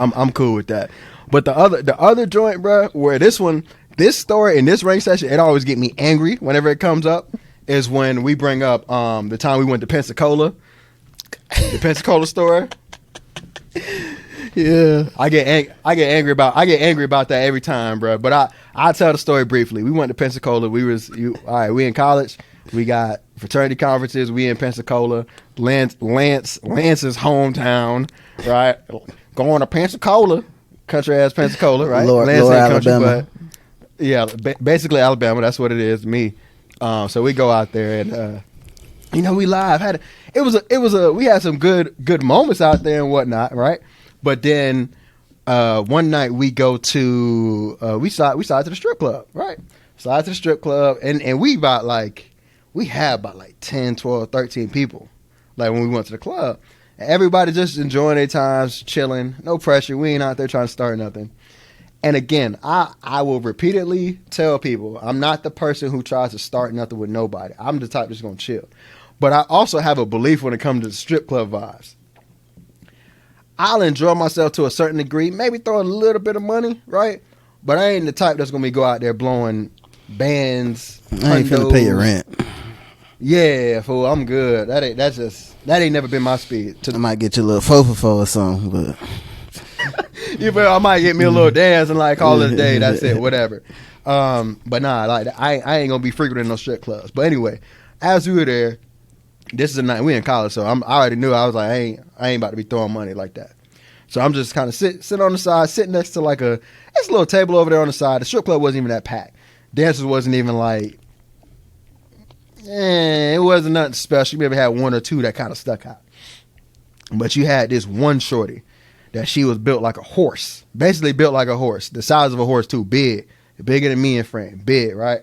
I'm cool with that. But the other joint, bro, where this story in this ring session, it always get me angry whenever it comes up, is when we bring up the time we went to Pensacola, the Pensacola store. Yeah, I get angry about that every time, bro. But I'll tell the story briefly. We went to Pensacola. We in college. We got fraternity conferences. We in Pensacola. Lance's hometown, right? Going to Pensacola, country ass Pensacola, right? Lower Alabama. But yeah, basically Alabama. That's what it is to me. So we go out there and we live we had some good moments out there and whatnot, right? But then one night we go to we slide to the strip club, right? Slide to the strip club and we had about 10, 12, 13 people like when we went to the club. And everybody just enjoying their times, chilling, no pressure. We ain't out there trying to start nothing. And again, I will repeatedly tell people I'm not the person who tries to start nothing with nobody. I'm the type that's gonna chill. But I also have a belief when it comes to the strip club vibes. I'll enjoy myself to a certain degree, maybe throw a little bit of money, right? But I ain't the type that's gonna go out there blowing bands. I ain't finna pay your rent. Yeah, fool, I'm good. That ain't never been my speed. I might get you a little fo or something, but you feel I might get me a little dance and call it a day. That's it, whatever. But nah, I ain't gonna be frequenting no strip clubs. But anyway, as we were there. This is a night we in college, so I already knew. I was like, I ain't about to be throwing money like that. So I'm just kind of sit on the side, sitting next to it's a little table over there on the side. The strip club wasn't even that packed. Dancers wasn't even it wasn't nothing special. You maybe had one or two that kind of stuck out. But you had this one shorty that she was built like a horse, basically built like a horse, the size of a horse too, bigger than me in frame, big, right?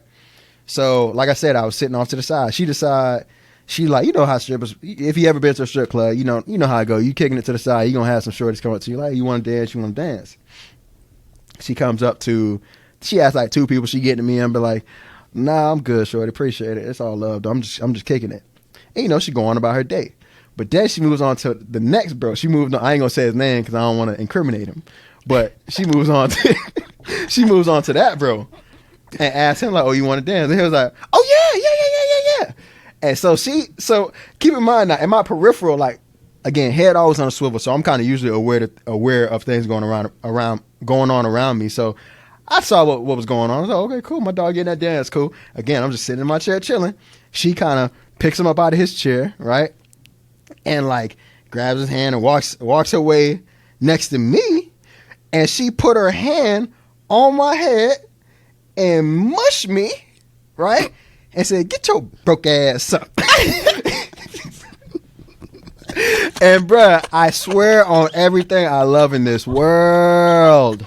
So like I said, I was sitting off to the side. She decided. She you know how strippers, if you ever been to a strip club, you know how it go. You kicking it to the side, you going to have some shorties come up to you you want to dance, you want to dance. She comes up to, she asks two people, she getting to me and be like, nah, I'm good, shorty, appreciate it. It's all love, though. I'm just kicking it. And she go on about her day. But then she moves on to the next bro. She moved on, I ain't going to say his name because I don't want to incriminate him. But she moves on to, that bro and asks him oh, you want to dance? And he was like, oh yeah. And so keep in mind now, in my peripheral, again, head always on a swivel. So I'm kind of usually aware of things going on around me. So I saw what was going on. I was like, okay, cool. My dog getting that dance, cool. Again, I'm just sitting in my chair chilling. She kind of picks him up out of his chair, right? And grabs his hand and walks her way next to me. And she put her hand on my head and mushed me, right? And said, get your broke ass up. And bruh, I swear on everything I love in this world.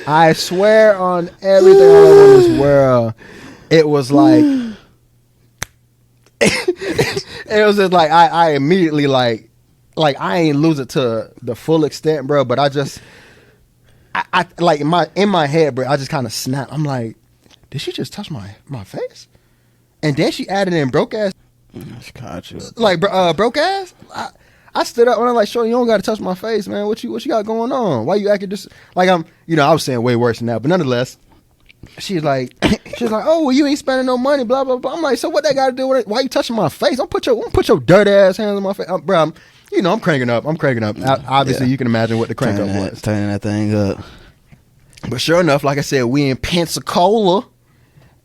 I swear on everything I love in this world. It was it was just I immediately I ain't lose it to the full extent, bro. But I in my head, bro, I just kind of snapped. I'm like, did she just touch my face? And then she added in broke ass. She caught you. Broke ass? I stood up and I'm like, sure, you don't got to touch my face, man. What you got going on? Why you acting just I was saying way worse than that. But nonetheless, she's like, oh, well, you ain't spending no money, blah, blah, blah. I'm like, so what that got to do with it? Why you touching my face? Don't put your dirty ass hands on my face. Bro, I'm cranking up. Obviously, you can imagine what the crank up was. Turning that thing up. But sure enough, like I said, we in Pensacola.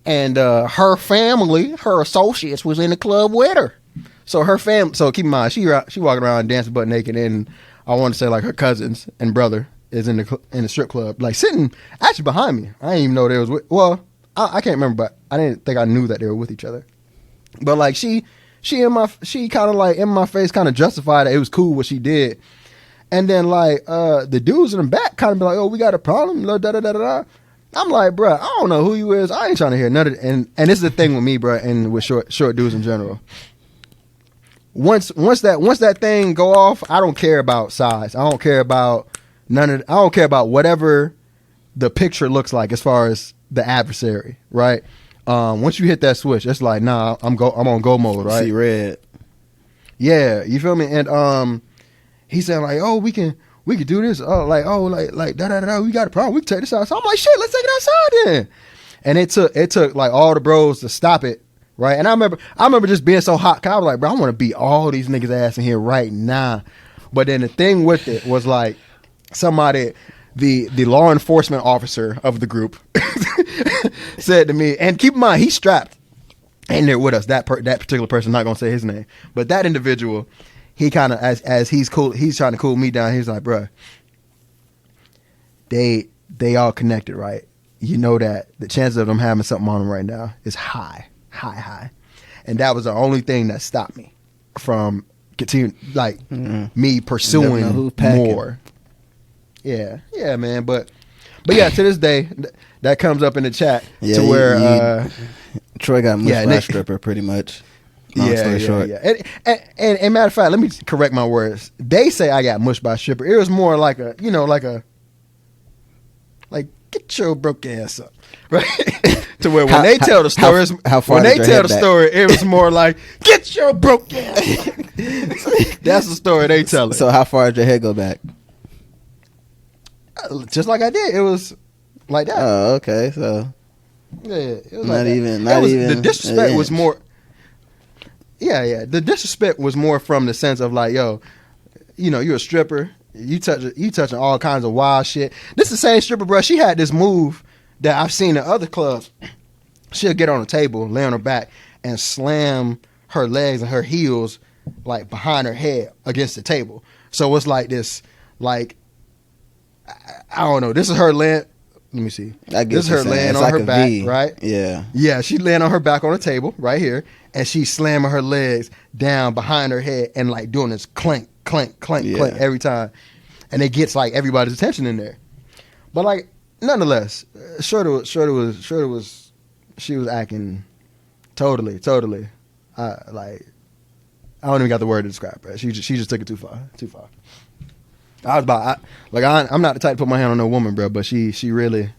And her family, her associates, was in the club with her. So her family. So keep in mind, she walking around dancing butt naked, and I want to say her cousins and brother is in the strip club, sitting actually behind me. I didn't even know they was with. Well, I can't remember, but I didn't think I knew that they were with each other. But she kind of in my face, kind of justified that it was cool what she did. And then the dudes in the back kind of be like, oh, we got a problem, da da da da da. I'm like, bro, I don't know who you is. I ain't trying to hear none of it. And this is the thing with me, bro, and with short dudes in general. Once that thing go off, I don't care about size. I don't care about I don't care about whatever the picture looks like as far as the adversary, right? Once you hit that switch, it's like, nah, I'm on go mode, right? See red. Yeah, you feel me? And he said oh, we can we could do this. Like da da da. We got a problem. We can take this out. So I'm like, shit, let's take it outside then. And it took like all the bros to stop it, right? And I remember just being so hot. 'Cause I was like, bro, I want to beat all these niggas' ass in here right now. But then the thing with it was like somebody, the law enforcement officer of the group, said to me, and keep in mind he's strapped in there with us. That particular person, not gonna say his name, but that individual, he kind of as he's trying to cool me down. He's like, bro, they all connected, right? You know that the chances of them having something on them right now is high. And that was the only thing that stopped me from continuing, like, me pursuing more. Yeah, man. But yeah, to this day, that comes up in the chat to where Troy got mushed by a stripper, pretty much. Long story short. Yeah. And matter of fact, let me correct my words. They say I got mushed by a stripper. It was more like get your broke ass up, right? To where when they tell the story, it was more like, get your broke ass. That's the story they tell it. So how far did your head go back? Just like I did. It was like that. Oh, okay. So yeah, it was not like even. The disrespect was more. Yeah. The disrespect was more from the sense of like, yo, you're a stripper. You touching all kinds of wild shit. This is the same stripper, bro. She had this move that I've seen in other clubs. She'll get on a table, lay on her back, and slam her legs and her heels like behind her head against the table. So it's like this, like, I don't know. This is her laying. Let me see. This is her laying on her back, right? Yeah. Yeah, she laying on her back on the table right here, and she's slamming her legs down behind her head and like doing this clink, clink, clink, clink every time. And it gets like everybody's attention in there. But like, nonetheless, Shorty was she was acting totally. I don't even got the word to describe her. She just took it too far. I'm not the type to put my hand on no woman, bro, but she really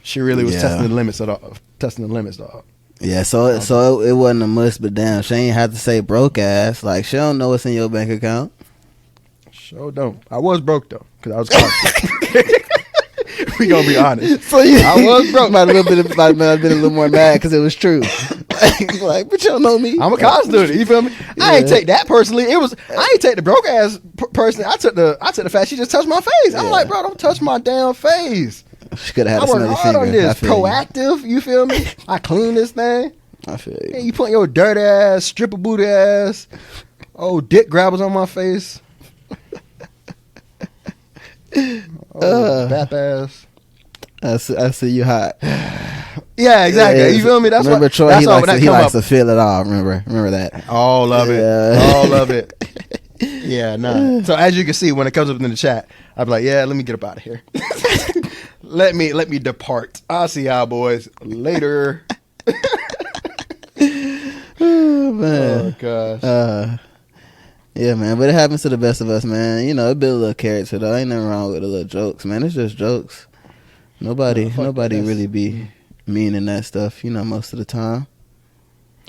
was testing the limits dog. Yeah, so it wasn't a must, but damn, she ain't have to say broke ass. Like, she don't know what's in your bank account. Sure don't. I was broke though, because I was cautious. We gonna be honest. So I was broke. Might have been a little more mad because it was true. Like, but you don't know me. I'm a college student. You feel me? Yeah. I ain't take that personally. I ain't take the broke ass personally. I took the fact she just touched my face. I'm like, bro, don't touch my damn face. She could have had a smelly finger. I work hard on this. Proactive. You feel me? I clean this thing. I feel you. Yeah, you putting your dirty ass, stripper booty ass, dick grabbers on my face. Bap ass. I see you hot. Yeah, exactly. Yeah, you feel me? That's remember what Troy. He likes to feel it all. Remember that. All of it. All of it. Yeah, nah. So as you can see, when it comes up in the chat, I'll be like, yeah, let me get up out of here. let me depart. I'll see y'all boys later. Oh man. Oh gosh. Yeah, man, but it happens to the best of us, man. It build a little character, though. Ain't nothing wrong with the little jokes, man. It's just jokes. Nobody really be meaning that stuff, most of the time.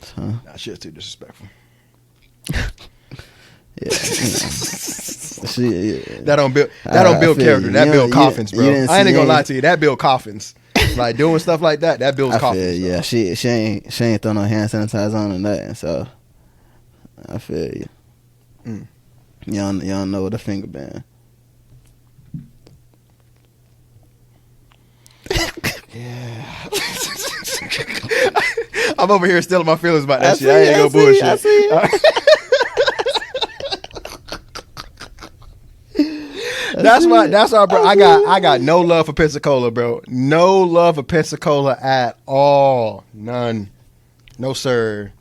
So. Nah, shit's too disrespectful. Yeah. That don't build character. That build coffins, bro. I ain't gonna lie to you. That build coffins. Like doing stuff like that builds coffins. Yeah, she ain't throw no hand sanitizer on or nothing. So I feel you. Y'all know what a finger band. Yeah. I'm over here still in my feelings about that shit. I ain't gonna bullshit. I see That's why, bro. I got no love for Pensacola, bro. No love for Pensacola at all. None. No, sir.